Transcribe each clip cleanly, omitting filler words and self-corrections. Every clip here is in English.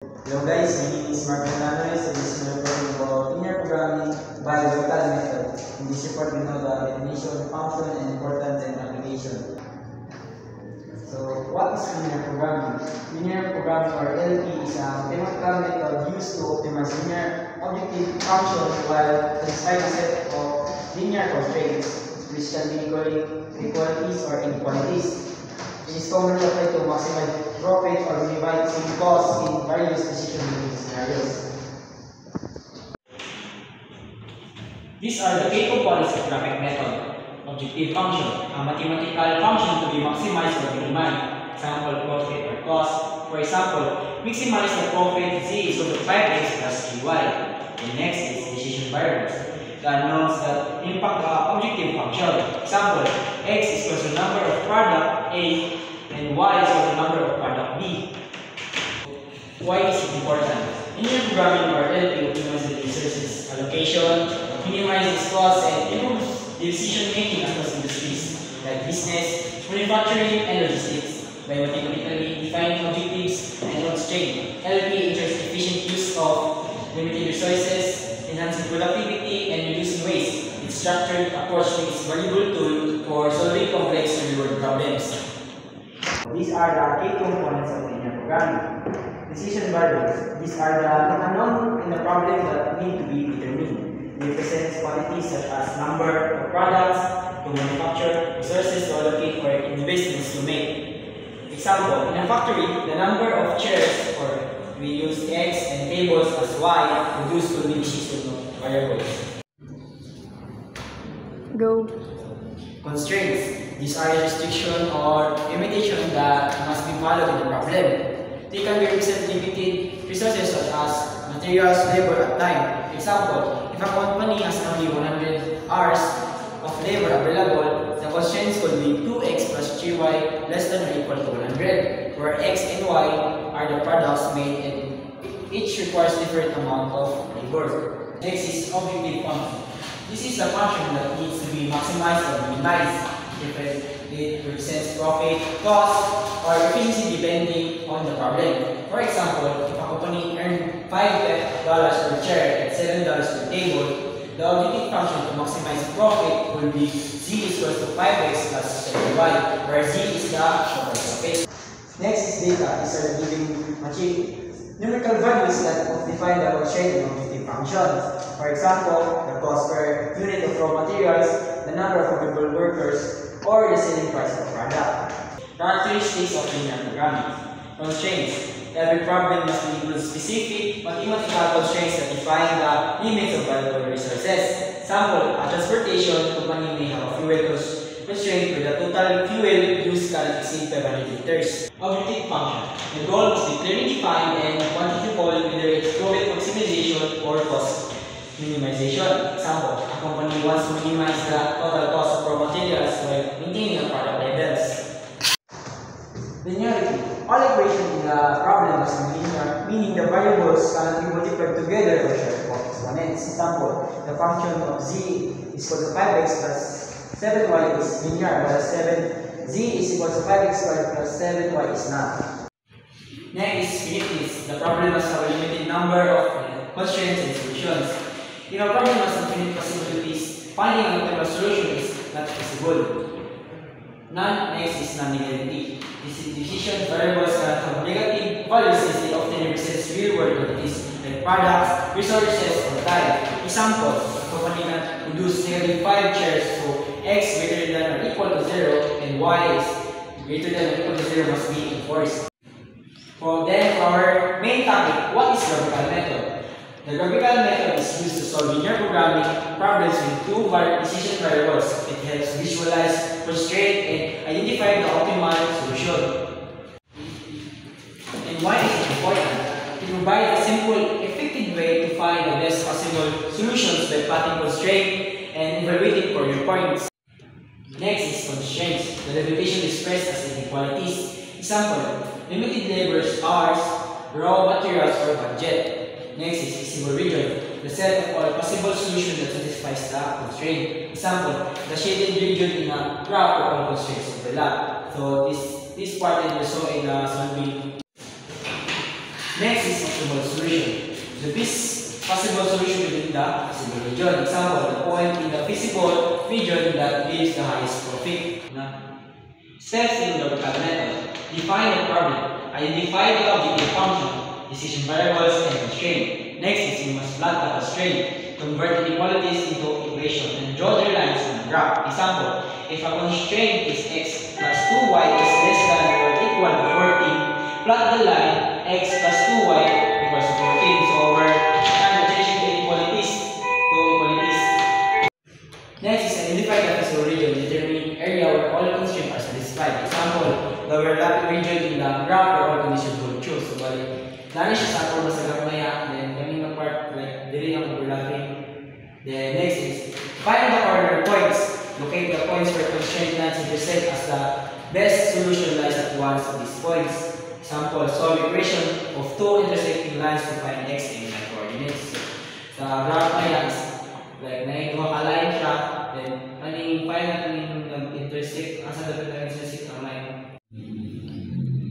Hello guys, my name is Mark Hernandez and this is my report about linear programming by local method. In this report, we know the definition, function, and importance and application. So, what is linear programming? Linear programming, or LP, is a mathematical method used to optimize linear objective functions while satisfying a set of linear constraints, which can be equalities or inequalities. It is commonly applied to maximize profit or minimize costs in various decision-making scenarios. These are the key components of graphic method. Objective function, a mathematical function to be maximized or minimized. Example, profit or cost. For example, maximize the profit z is equal to 5x plus 3y. The next is decision variables. The unknowns that impact the objective function. Example, x is equal to number of product A and y is equal to number of product B. Why is it important? Linear programming, or LP, optimizes the resources allocation, minimizes costs, and improves decision-making across industries like business, manufacturing, and logistics. By mathematically defining objectives and constraints, LP ensures efficient use of limited resources, enhancing productivity, and reducing waste. Its structured approach makes valuable tool for solving complex real-world problems. These are the key components of linear programming. Decision variables. These are the unknown in the problem that need to be determined. They represent quantities such as number of products to manufacture, resources to allocate, or investments to make. Example, in a factory, the number of chairs, or we use X, and tables as Y, reduced to be decision variables. Go. Constraints. These are restrictions or limitations that must be followed in the problem. They can be represent limited resources such as materials, labor, and time. Example, if a company has only 100 hours of labor available, the constraints could be 2x plus 3y less than or equal to 100, where x and y are the products made and each requires different amount of labor. Next is objective function. This is the function that needs to be maximized or minimized. It represents profit, cost, or efficiency depending on the problem. For example, if a company earned $5 per chair and $7 per table, the objective function to maximize profit will be z is equal to 5x plus 7y, where z is the total profit. Next is data. These are giving numerical values that define the constraint and objective functions. For example, the cost per unit of raw materials, the number of available workers, or the selling price of product. Characteristics of linear programming. Constraints. Every problem must include specific mathematical constraints that define the limits of valuable resources. Example, a transportation company may have a fuel constraint where the total fuel used can exceed 500 liters. Objective function. The goal must be clearly defined and quantifiable, whether it's profit maximization or cost minimization. Example, a company wants to minimize the total cost of raw materials while maintaining the product levels. Linearity. All equations in the problem must be linear, meaning the variables cannot be multiplied together or shared exponents. Example, the function of z is equal to 5x plus 7y is linear, while z is equal to 5x squared plus 7y is not. Next is finiteness. The problem must have a limited number of constraints and solutions. In a problem has infinite possibilities, finding an optimal solution is not possible. Next is non-negativity. These decision variables can have negative values since they often represent real-world quantities like products, resources, or time. Example, a company can produce negative 5 chairs, so x greater than or equal to 0 and y is greater than or equal to 0 must be enforced. For our main topic, what is graphical method? The graphical method is used to solve linear programming problems with two decision variables. It helps visualize, constraint, and identify the optimal solution. And why is it important? It provides a simple, effective way to find the best possible solutions by plotting constraint and evaluating for your points. Next is constraints. The limitation is expressed as inequalities. Example, limited labor hours, raw materials, or budget. Next is feasible region, the set of all possible solutions that satisfies the constraint. Example, the shaded region in a graph where all constraints overlap. So this part is also in solving Next is optimal solution. The best possible solution within the feasible region. Example, the point in the feasible region that gives the highest profit. Steps in the logical method. Define the problem. Identify the objective function, decision variables, and constraint. Next is you must plot the constraint. Convert inequalities into equation and draw their lines on the graph. Example, if a constraint is x plus 2y is less than or equal to 14, plot the line x plus 2y equals to 14. So we're kind of changing the inequalities to equalities. Next is identify the feasible region. Determine area where all constraints are satisfied. Example, the overlapping region in the graph where all conditions hold true. So dahil siya sa ako sa gamaya, then kaming part like dili ang overlapping. Then next is find the corner points. Locate the points where constraint lines intersect as the best solution lies at one of these points. Example, solve equation of two intersecting lines to find x and y coordinates. Sa graph na yan, like naikuha ka line siya, then kaning find na kaning nag-intersect, asa dapat nag-intersect ang line.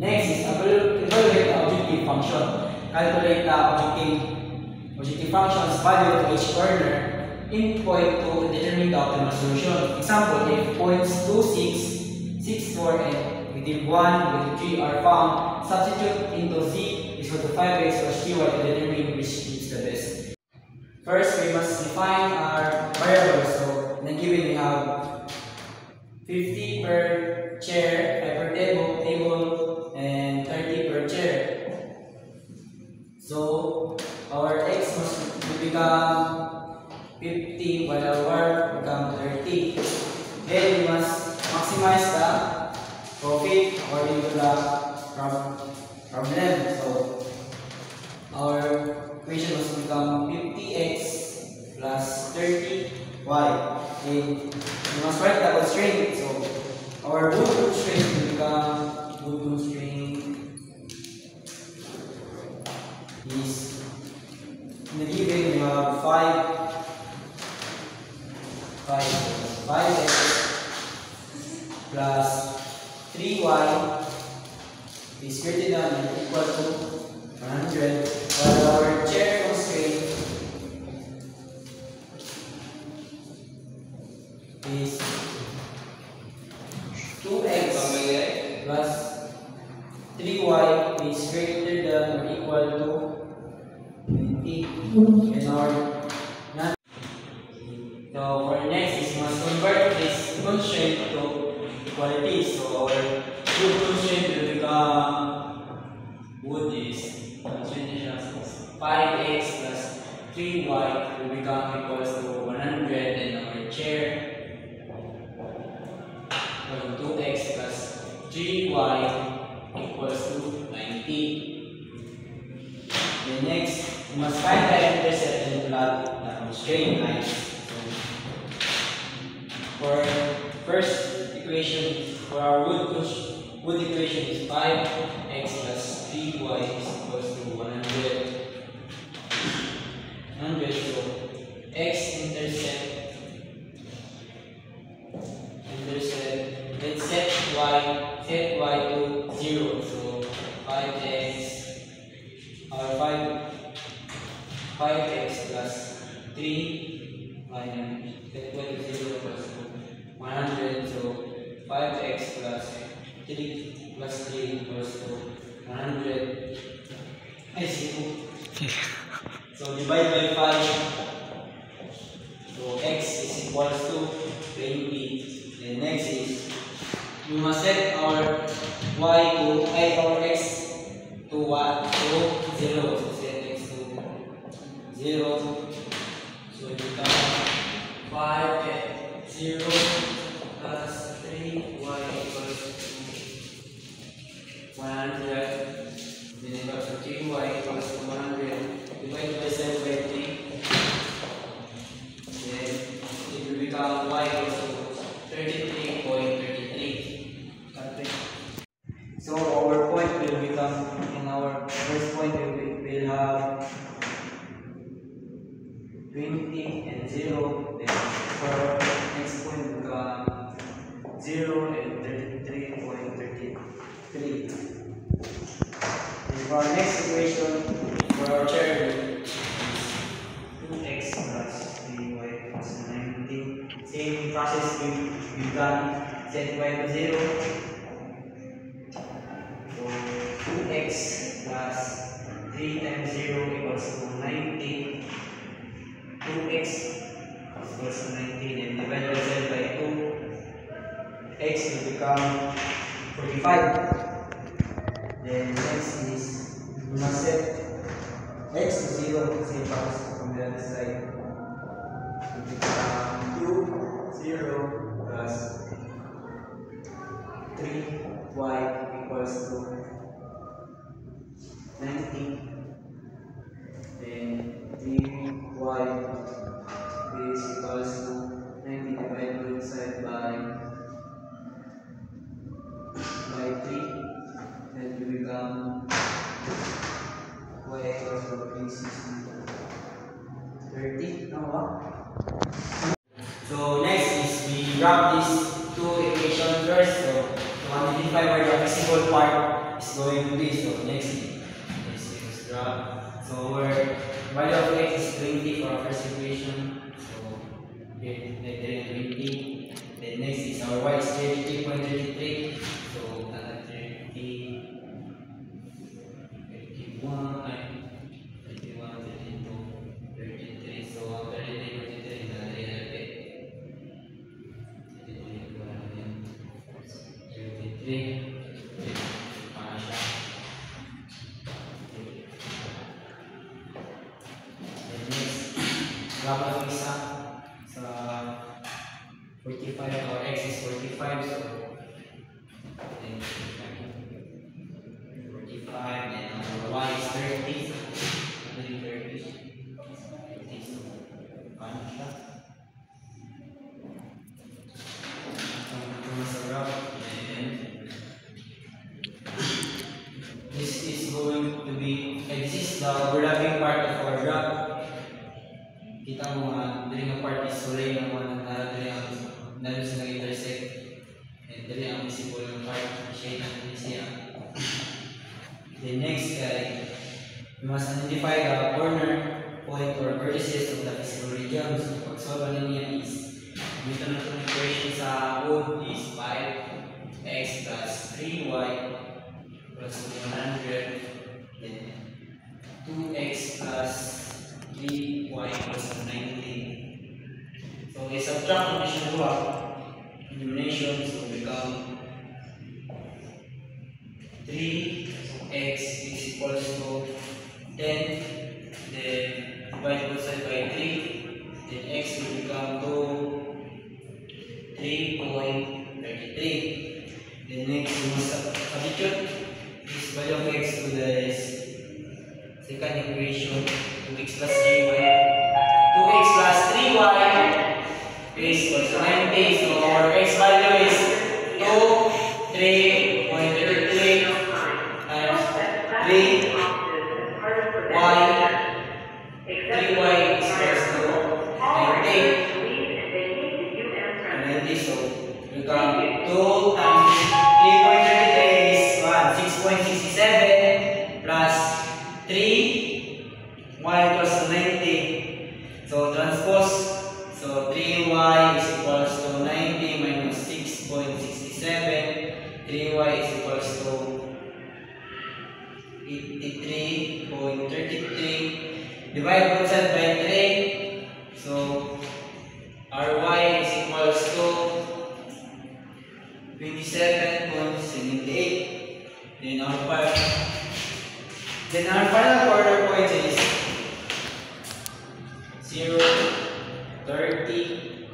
Next is evaluate the objective function. Calculate the objective function's value to each corner in point 2 to determine the optimal solution. Example, if points 2, 6, 6, 4, and negative 1, negative 3 are found, substitute into z is equal to 5x plus 3y to determine which is the best. First, we must define our variables. So, in the given we have 50 per chair, 5 per table, and 30 per chair. So, our x must become 50 while our y become 30. Then we must maximize the profit according to the problem. So, our equation must become 50x plus 30y. And we must write the constraint. So, our root constraint will become root constraint is in the given we have 5x plus 3y is greater than or equal to 100, while our chair constraint is 2x plus 3y is greater than or equal to 20, and our so for next is must convert this constraint to equality. So our wood constraint will become wood is constraint is 5x plus 3y will become equals to 100, and our chair 2x plus 3y equals to 90. The next, we must find the intercept and plot the constraint lines. For first equation, for our wood equation is 5x plus 3y is equals to 100. So x intercept, let's set y to 0. So 5x, or 5x plus 3 y equal to 0 plus 100. So 5x plus 3 plus 3 equals to 100. I see. So divide by 5. So x is equals to 20. The next is we must set our our x to what? To 0. So set x to 0. So it becomes 5x 0 plus 3y equals to 100. Then it goes to 3y equals to 100. Divide by 7 by 3. Then it will become y equals to 33.33. So our point will become, in our first point we will have 20 and 0. Then for our next point will become 0 and 33.33. for our next equation for our cherry, 2x plus 3y plus 90. Same process we've done. Set y to 0. So 2x plus 3 times 0 equals to 90. 2x equals to 90. Then divide yourself by 2. X will become 45. Then next is we must set x to 0. Same process from the other side. It will become 2, 0 plus 3y equals to 90. Then 3y is equals to 90 divided both side by 3. Then will become y equals to 360. 30. No, what? So next is we graph these two equations first. So to identify where the visible part is going to be. So next is graph. So where value of x is 20 for our first equation. So here 20. Then next is our y is 33.33. So 30, 31, 31, 32, 33. So 33, 33 is 33. Para siya. Then next, graph ng isa sa 45, or x is 45, so then 45, then our y is 30, so 30, so paano siya? Ito sa graph, and this is going to be, this is the overlapping part of our graph. Kita mo nga, dali nga part is sulay ng mga dali ang nalos na intersect, and dali ang visible ng part, shade ng siya. Then next, we must identify the corner point or vertices of the physical region. So pag-solve niya is, dito na itong equation sa wood is 5x plus 3y plus 100, then 2x plus 3y equals to 90. So we subtract from this elimination, so become 3x is equals to 10, then divide both sides by 3, then x will become 3.33. Then next we must substitute this value of x to the second equation, 2x plus 3y. 2x plus 3y is equals to 90, so our x value is 3.33 times 3y. 3y is equals to 90. 90, so we come 2 times 3.33 is 6.67 plus 3y equals to 90. So transpose, so 3y is equals to 90 minus 6.67. 3y is equals to 83.33. Divide both sides by 3. So our y is equals to 27.78. Then our final corner point is 0, 30,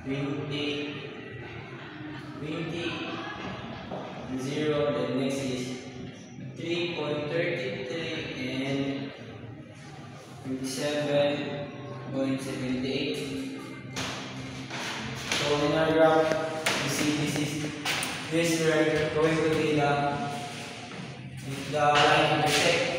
20, 20, 0. The next is 3.33 and 27.78. So in our graph, you see this we're going to be the line intersect.